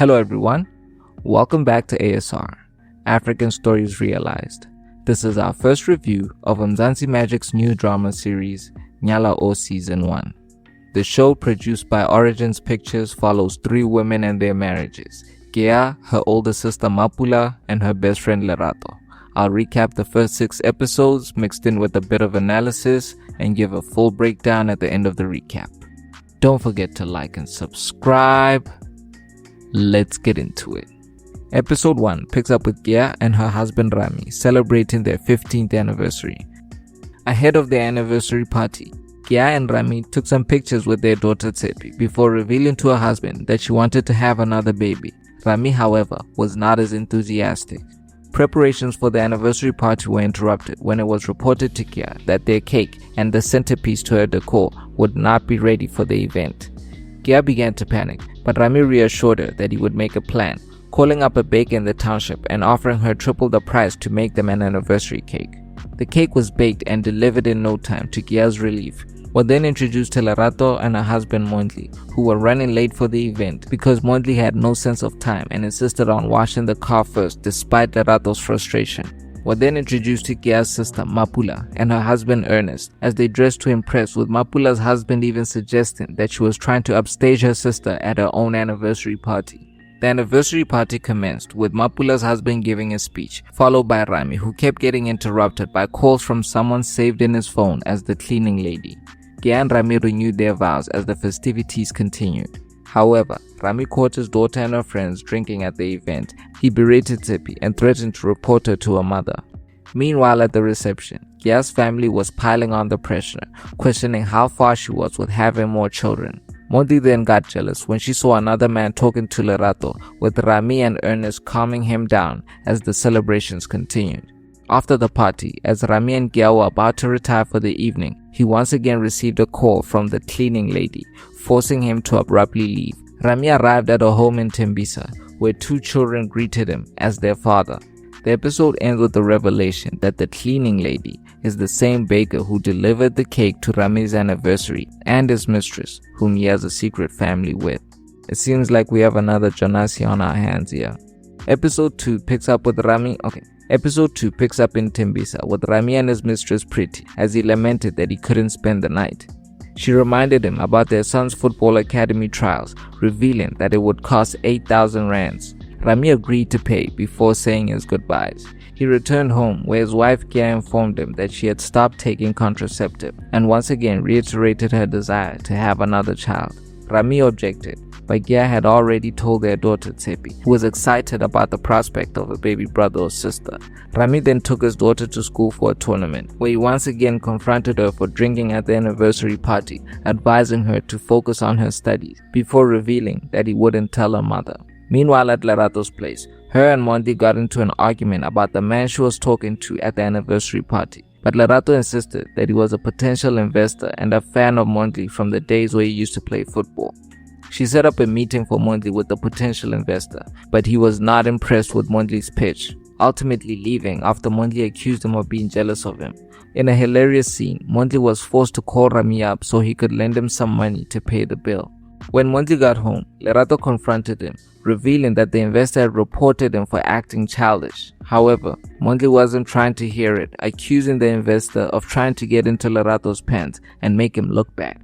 Hello everyone, welcome back to ASR, African Stories Realized. This is our first review of Mzansi Magic's new drama series, Nyala O Season 1. The show, produced by Origins Pictures, follows three women and their marriages, Gea, her older sister Mapula, and her best friend Lerato. I'll recap the first 6 episodes mixed in with a bit of analysis and give a full breakdown at the end of the recap. Don't forget to like and subscribe. Let's get into it. Episode 1 picks up with Gea and her husband Rhami celebrating their 15th anniversary. Ahead of their anniversary party, Gea and Rhami took some pictures with their daughter Tsepi before revealing to her husband that she wanted to have another baby. Rhami, however, was not as enthusiastic. Preparations for the anniversary party were interrupted when it was reported to Gea that their cake and the centerpiece to her decor would not be ready for the event. Gea began to panic, but Rhami reassured her that he would make a plan, calling up a baker in the township and offering her triple the price to make them an anniversary cake. The cake was baked and delivered in no time, to Gea's relief. Were then introduced to Lerato and her husband Mondli, who were running late for the event because Mondli had no sense of time and insisted on washing the car first despite Lerato's frustration. Were then introduced to Gea's sister Mapula and her husband Ernest as they dressed to impress, with Mapula's husband even suggesting that she was trying to upstage her sister at her own anniversary party. The anniversary party commenced with Mapula's husband giving a speech, followed by Rhami, who kept getting interrupted by calls from someone saved in his phone as the cleaning lady. Gea and Rhami renewed their vows as the festivities continued. However, Rhami caught his daughter and her friends drinking at the event. He berated Tsepi and threatened to report her to her mother. Meanwhile, at the reception, Gea's family was piling on the pressure, questioning how far she was with having more children. Mondli then got jealous when she saw another man talking to Lerato, with Rhami and Ernest calming him down as the celebrations continued. After the party, as Rhami and Gea were about to retire for the evening, he once again received a call from the cleaning lady, forcing him to abruptly leave. Rhami arrived at a home in Tembisa, where 2 children greeted him as their father. The episode ends with the revelation that the cleaning lady is the same baker who delivered the cake to Rhami's anniversary and his mistress, whom he has a secret family with. It seems like we have another Jonasi on our hands here. Episode 2 picks up in Tembisa with Rhami and his mistress Pretty as he lamented that he couldn't spend the night. She reminded him about their son's football academy trials, revealing that it would cost 8,000 rands. Rhami agreed to pay before saying his goodbyes. He returned home where his wife Gea informed him that she had stopped taking contraceptive and once again reiterated her desire to have another child. Rhami objected, but Gea had already told their daughter Tsepi, who was excited about the prospect of a baby brother or sister. Rhami then took his daughter to school for a tournament, where he once again confronted her for drinking at the anniversary party, advising her to focus on her studies, before revealing that he wouldn't tell her mother. Meanwhile, at Lerato's place, her and Mondli got into an argument about the man she was talking to at the anniversary party. But Lerato insisted that he was a potential investor and a fan of Mondli from the days where he used to play football. She set up a meeting for Mondli with the potential investor, but he was not impressed with Mondli's pitch, ultimately leaving after Mondli accused him of being jealous of him. In a hilarious scene, Mondli was forced to call Rhami up so he could lend him some money to pay the bill. When Mondli got home, Lerato confronted him, revealing that the investor had reported him for acting childish. However, Mondli wasn't trying to hear it, accusing the investor of trying to get into Lerato's pants and make him look bad.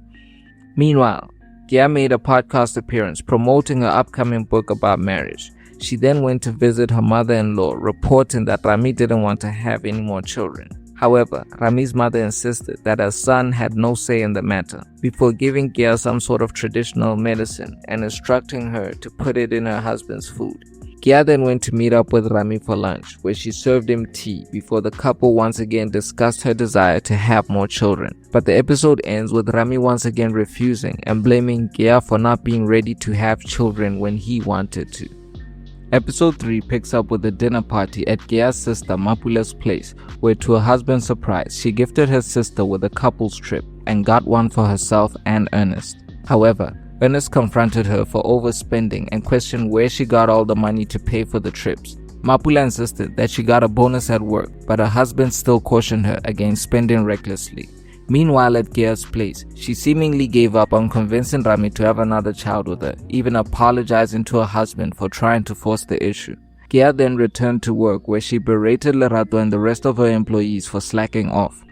Meanwhile, Gea made a podcast appearance promoting her upcoming book about marriage. She then went to visit her mother-in-law, reporting that Rhami didn't want to have any more children. However, Rhami's mother insisted that her son had no say in the matter, before giving Gea some sort of traditional medicine and instructing her to put it in her husband's food. Gea then went to meet up with Rhami for lunch, where she served him tea before the couple once again discussed her desire to have more children. But the episode ends with Rhami once again refusing and blaming Gea for not being ready to have children when he wanted to. Episode 3 picks up with a dinner party at Gea's sister Mapula's place, where to her husband's surprise, she gifted her sister with a couple's trip and got one for herself and Ernest. However, Ernest confronted her for overspending and questioned where she got all the money to pay for the trips. Mapula insisted that she got a bonus at work, but her husband still cautioned her against spending recklessly. Meanwhile, at Gia's place, she seemingly gave up on convincing Rhami to have another child with her, even apologizing to her husband for trying to force the issue. Gia then returned to work, where she berated Lerato and the rest of her employees for slacking off.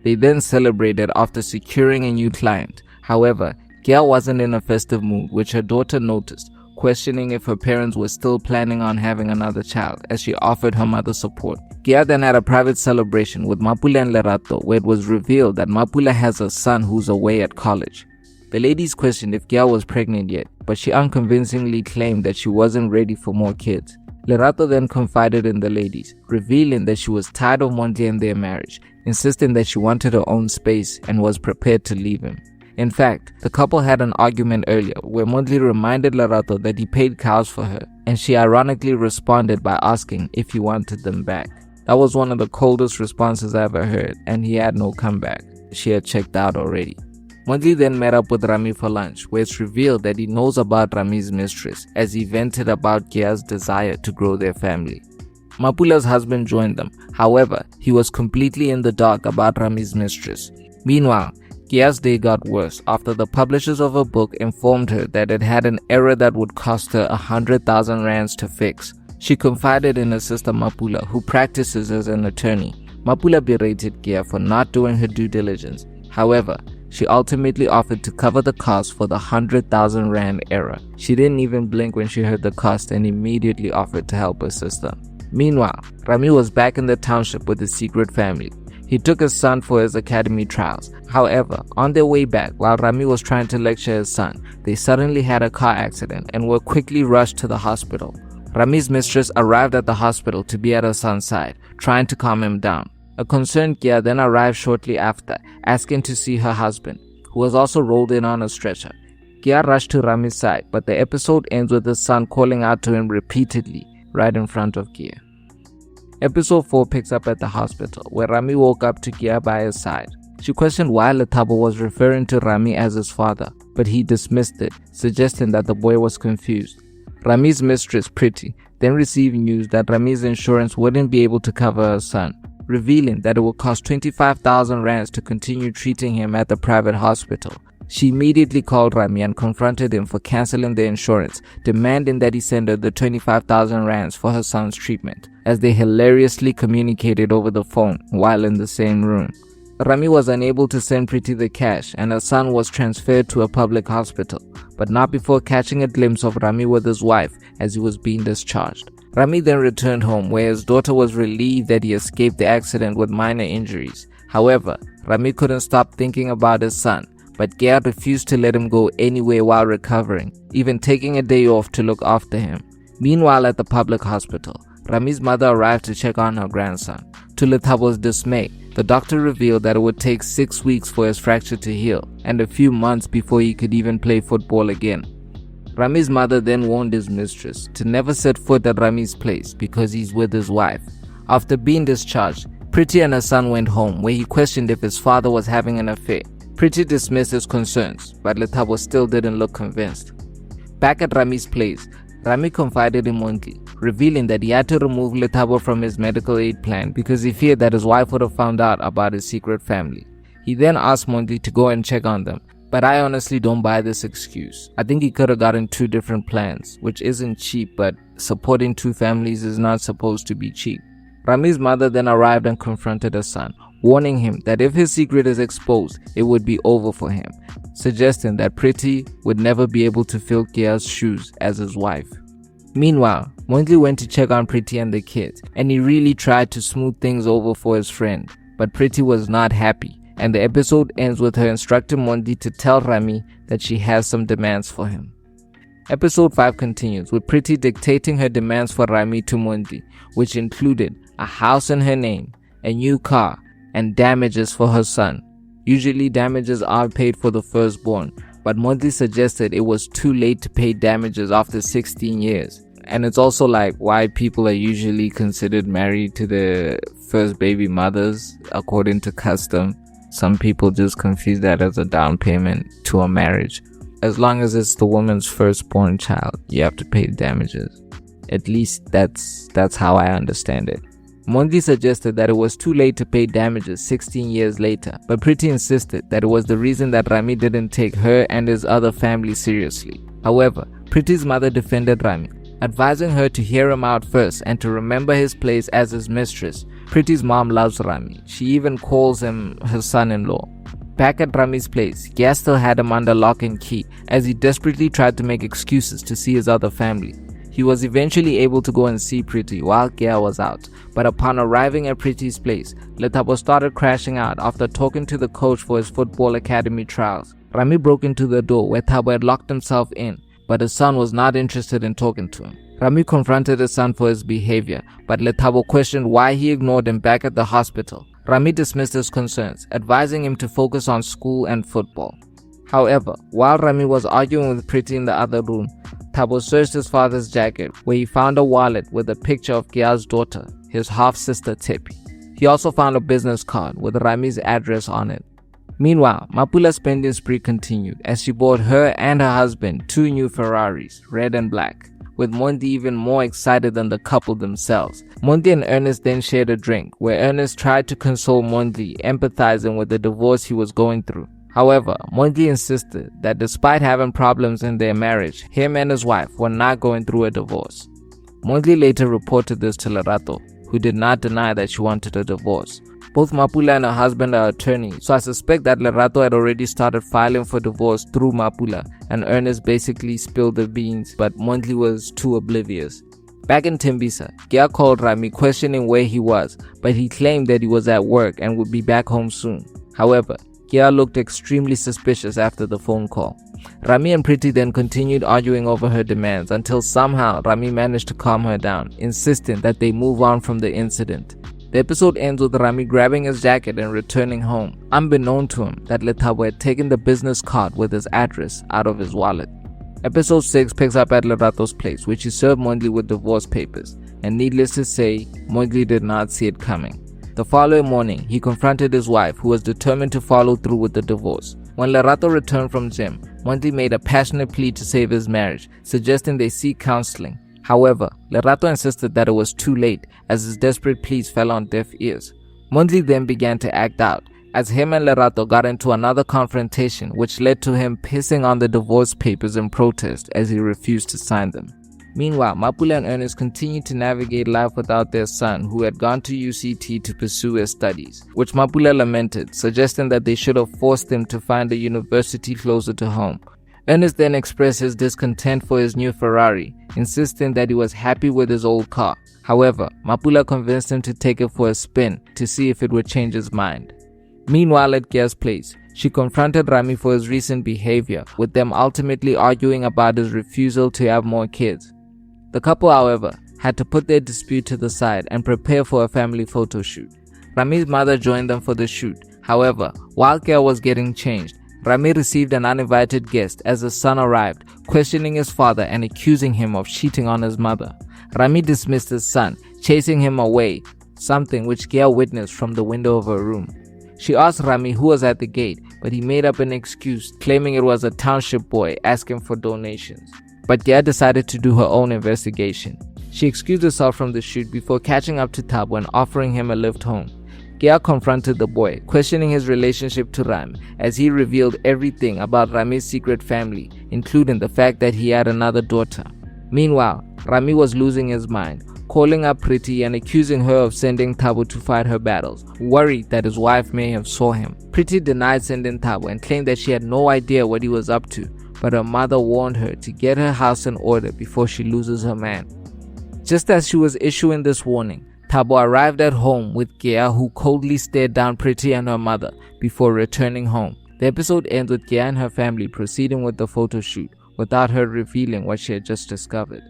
They then celebrated after securing a new client. However, Gia wasn't in a festive mood, which her daughter noticed, questioning if her parents were still planning on having another child, as she offered her mother support. Gia then had a private celebration with Mapula and Lerato, where it was revealed that Mapula has a son who's away at college. The ladies questioned if Gia was pregnant yet, but she unconvincingly claimed that she wasn't ready for more kids. Lerato then confided in the ladies, revealing that she was tired of Mondli and their marriage, insisting that she wanted her own space and was prepared to leave him. In fact, the couple had an argument earlier where Mondli reminded Lerato that he paid cows for her, and she ironically responded by asking if he wanted them back. That was one of the coldest responses I ever heard, and he had no comeback. She had checked out already. Mondli then met up with Rhami for lunch, where it's revealed that he knows about Rami's mistress, as he vented about Gia's desire to grow their family. Mapula's husband joined them. However, he was completely in the dark about Rami's mistress. Meanwhile, Gia's day got worse after the publishers of her book informed her that it had an error that would cost her 100,000 rands to fix. She confided in her sister Mapula, who practices as an attorney. Mapula berated Gia for not doing her due diligence. However, she ultimately offered to cover the cost for the 100,000 rand error. She didn't even blink when she heard the cost and immediately offered to help her sister. Meanwhile, Rhami was back in the township with his secret family. He took his son for his academy trials. However, on their way back, while Rhami was trying to lecture his son, they suddenly had a car accident and were quickly rushed to the hospital. Rami's mistress arrived at the hospital to be at her son's side, trying to calm him down. A concerned Gia then arrived shortly after, asking to see her husband, who was also rolled in on a stretcher. Gia rushed to Rami's side, but the episode ends with his son calling out to him repeatedly, right in front of Gia. Episode 4 picks up at the hospital, where Rhami woke up to Gia by his side. She questioned why Lerato was referring to Rhami as his father, but he dismissed it, suggesting that the boy was confused. Rami's mistress, Pretty, then received news that Rami's insurance wouldn't be able to cover her son, revealing that it would cost 25,000 rands to continue treating him at the private hospital. She immediately called Rhami and confronted him for cancelling the insurance, demanding that he send her the 25,000 rands for her son's treatment, as they hilariously communicated over the phone while in the same room. Rhami was unable to send Pretty the cash, and her son was transferred to a public hospital, but not before catching a glimpse of Rhami with his wife as he was being discharged. Rhami then returned home, where his daughter was relieved that he escaped the accident with minor injuries. However, Rhami couldn't stop thinking about his son, but Gia refused to let him go anywhere while recovering, even taking a day off to look after him. Meanwhile, at the public hospital, Rami's mother arrived to check on her grandson. To Lethabo's dismay, the doctor revealed that it would take 6 weeks for his fracture to heal, and a few months before he could even play football again. Rami's mother then warned his mistress to never set foot at Rami's place because he's with his wife. After being discharged, Pretty and her son went home, where he questioned if his father was having an affair. Pretty dismissed his concerns, but Lethabo still didn't look convinced. Back at Rami's place, Rhami confided in Mondli, revealing that he had to remove Lethabo from his medical aid plan because he feared that his wife would have found out about his secret family. He then asked Mondli to go and check on them, but I honestly don't buy this excuse. I think he could have gotten 2 different plans, which isn't cheap, but supporting 2 families is not supposed to be cheap. Rami's mother then arrived and confronted her son, warning him that if his secret is exposed, it would be over for him, suggesting that Pretty would never be able to fill Gia's shoes as his wife. Meanwhile, Mondli went to check on Pretty and the kids, and he really tried to smooth things over for his friend, but Pretty was not happy, and the episode ends with her instructing Mondli to tell Rhami that she has some demands for him. Episode 5 continues with Pretty dictating her demands for Rhami to Mondli, which included a house in her name, a new car, and damages for her son. Usually damages are paid for the firstborn, but Mondli suggested it was too late to pay damages after 16 years. And it's also like why people are usually considered married to the first baby mothers according to custom. Some people just confuse that as a down payment to a marriage. As long as it's the woman's firstborn child, you have to pay damages. At least that's how I understand it. Mondli suggested that it was too late to pay damages 16 years later, but Priti insisted that it was the reason that Rhami didn't take her and his other family seriously. However, Priti's mother defended Rhami, advising her to hear him out first and to remember his place as his mistress. Priti's mom loves Rhami. She even calls him her son-in-law. Back at Rhami's place, Gya still had him under lock and key as he desperately tried to make excuses to see his other family. He was eventually able to go and see Priti while Gya was out, but upon arriving at Priti's place, Lerato started crashing out after talking to the coach for his football academy trials. Rhami broke into the door where Thabo had locked himself in, but his son was not interested in talking to him. Rhami confronted his son for his behavior, but Lerato questioned why he ignored him back at the hospital. Rhami dismissed his concerns, advising him to focus on school and football. However, while Rhami was arguing with Priti in the other room, Thabo searched his father's jacket, where he found a wallet with a picture of Gya's daughter, his half-sister Tepi. He also found a business card with Rhami's address on it. Meanwhile, Mapula's spending spree continued as she bought her and her husband 2 new Ferraris, red and black, with Mondli even more excited than the couple themselves. Mondli and Ernest then shared a drink, where Ernest tried to console Mondli, empathizing with the divorce he was going through. However, Mondli insisted that despite having problems in their marriage, him and his wife were not going through a divorce. Mondli later reported this to Lerato, who did not deny that she wanted a divorce. Both Mapula and her husband are attorneys, so I suspect that Lerato had already started filing for divorce through Mapula, and Ernest basically spilled the beans, but Mondli was too oblivious. Back in Tembisa, Gya called Rhami questioning where he was, but he claimed that he was at work and would be back home soon. However, Gya looked extremely suspicious after the phone call. Rhami and Priti then continued arguing over her demands until somehow Rhami managed to calm her down, insisting that they move on from the incident. The episode ends with Rhami grabbing his jacket and returning home, unbeknown to him that Lerato had taken the business card with his address out of his wallet. Episode 6 picks up at Lerato's place, which he served Mondli with divorce papers, and needless to say, Mondli did not see it coming. The following morning, he confronted his wife, who was determined to follow through with the divorce. When Lerato returned from gym, Mondli made a passionate plea to save his marriage, suggesting they seek counseling. However, Lerato insisted that it was too late, as his desperate pleas fell on deaf ears. Mondli then began to act out, as him and Lerato got into another confrontation, which led to him pissing on the divorce papers in protest as he refused to sign them. Meanwhile, Mapula and Ernest continued to navigate life without their son, who had gone to UCT to pursue his studies, which Mapula lamented, suggesting that they should have forced him to find a university closer to home. Ernest then expressed his discontent for his new Ferrari, insisting that he was happy with his old car. However, Mapula convinced him to take it for a spin to see if it would change his mind. Meanwhile, at Gya's place, she confronted Rhami for his recent behavior, with them ultimately arguing about his refusal to have more kids. The couple, however, had to put their dispute to the side and prepare for a family photo shoot. Rhami's mother joined them for the shoot. However, while Gya was getting changed, Rhami received an uninvited guest as his son arrived, questioning his father and accusing him of cheating on his mother. Rhami dismissed his son, chasing him away, something which Gya witnessed from the window of her room. She asked Rhami who was at the gate, but he made up an excuse, claiming it was a township boy asking for donations. But Gya decided to do her own investigation. She excused herself from the shoot before catching up to Thabo and offering him a lift home. Gya confronted the boy, questioning his relationship to Rhami, as he revealed everything about Rhami's secret family, including the fact that he had another daughter. Meanwhile, Rhami was losing his mind, calling up Priti and accusing her of sending Thabo to fight her battles, worried that his wife may have saw him. Priti denied sending Thabo and claimed that she had no idea what he was up to, but her mother warned her to get her house in order before she loses her man. Just as she was issuing this warning, Thabo arrived at home with Gya, who coldly stared down Priti and her mother before returning home. The episode ends with Gya and her family proceeding with the photo shoot, without her revealing what she had just discovered.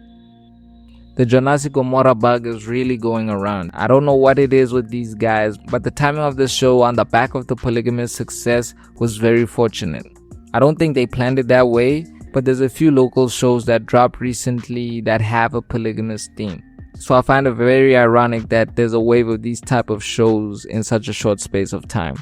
The Jonasi Gomorrah bug is really going around. I don't know what it is with these guys, but the timing of this show on the back of the polygamous success was very fortunate. I don't think they planned it that way, but there's a few local shows that dropped recently that have a polygamous theme. So I find it very ironic that there's a wave of these type of shows in such a short space of time.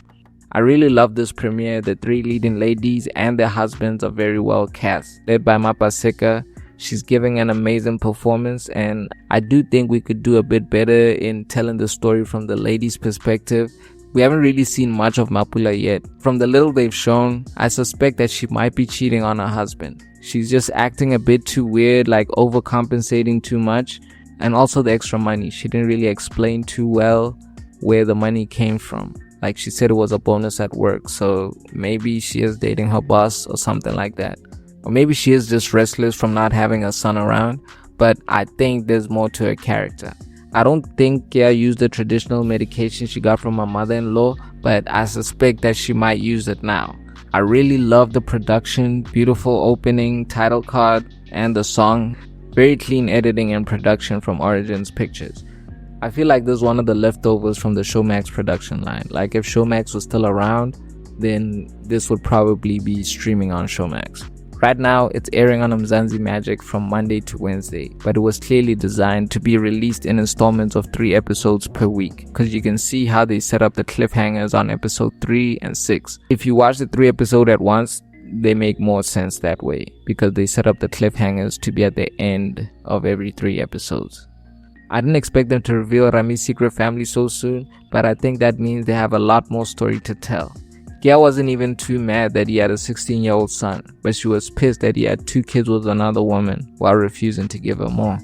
I really love this premiere. The 3 leading ladies and their husbands are very well cast, led by Mapaseka, She's giving an amazing performance, and I do think we could do a bit better in telling the story from the lady's perspective. We haven't really seen much of Mapula yet. From the little they've shown, I suspect that she might be cheating on her husband. She's just acting a bit too weird, like overcompensating too much. And also the extra money. She didn't really explain too well where the money came from. Like she said it was a bonus at work. So maybe she is dating her boss or something like that. Or maybe she is just restless from not having a son around. But I think there's more to her character. I don't think Kea used the traditional medication she got from her mother-in-law, but I suspect that she might use it now. I really love the production, beautiful opening, title card, and the song. Very clean editing and production from Origins Pictures. I feel like this is one of the leftovers from the Showmax production line. Like if Showmax was still around, then this would probably be streaming on Showmax. Right now, it's airing on Mzansi Magic from Monday to Wednesday, but it was clearly designed to be released in installments of 3 episodes per week, because you can see how they set up the cliffhangers on episode 3 and 6. If you watch the 3 episodes at once, they make more sense that way, because they set up the cliffhangers to be at the end of every 3 episodes. I didn't expect them to reveal Rhami's secret family so soon, but I think that means they have a lot more story to tell. Kea wasn't even too mad that he had a 16-year-old son, but she was pissed that he had 2 kids with another woman while refusing to give her more.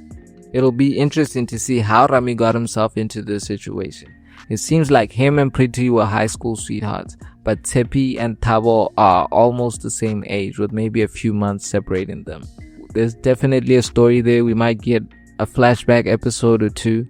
It'll be interesting to see how Rhami got himself into this situation. It seems like him and Priti were high school sweethearts, but Tepi and Thabo are almost the same age, with maybe a few months separating them. There's definitely a story there. We might get a flashback episode or 2.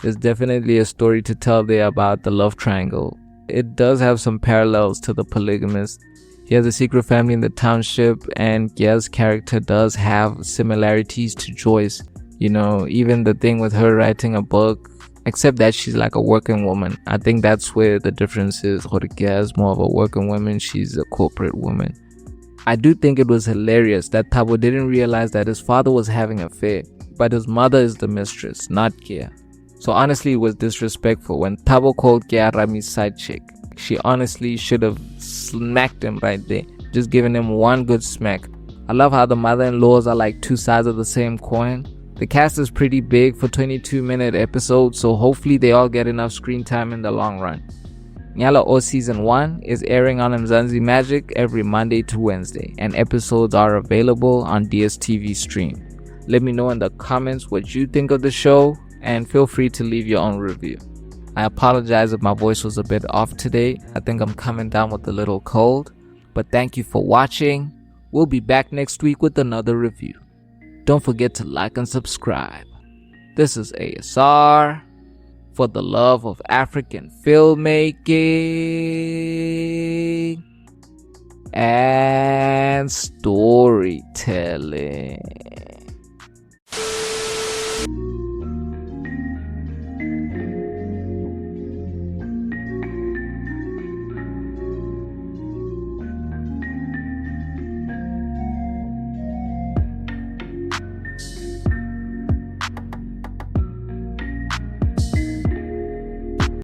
There's definitely a story to tell there about the love triangle. It does have some parallels to The Polygamist. He has a secret family in the township, and Kea's character does have similarities to Joyce. You know, even the thing with her writing a book, except that she's like a working woman. I think that's where the difference is. Kea is more of a working woman, she's a corporate woman. I do think it was hilarious that Thabo didn't realize that his father was having an affair, but his mother is the mistress, not Kea. So honestly, it was disrespectful when Thabo called Kea Rhami's side chick. She honestly should have smacked him right there, just giving him one good smack. I love how the mother-in-laws are like 2 sides of the same coin. The cast is pretty big for 22-minute episodes, so hopefully they all get enough screen time in the long run. Nyala O Season 1 is airing on Mzansi Magic every Monday to Wednesday, and episodes are available on DStv Stream. Let me know in the comments what you think of the show, and feel free to leave your own review. I apologize if my voice was a bit off today. I think I'm coming down with a little cold. But thank you for watching. We'll be back next week with another review. Don't forget to like and subscribe. This is ASR for the love of African filmmaking and storytelling.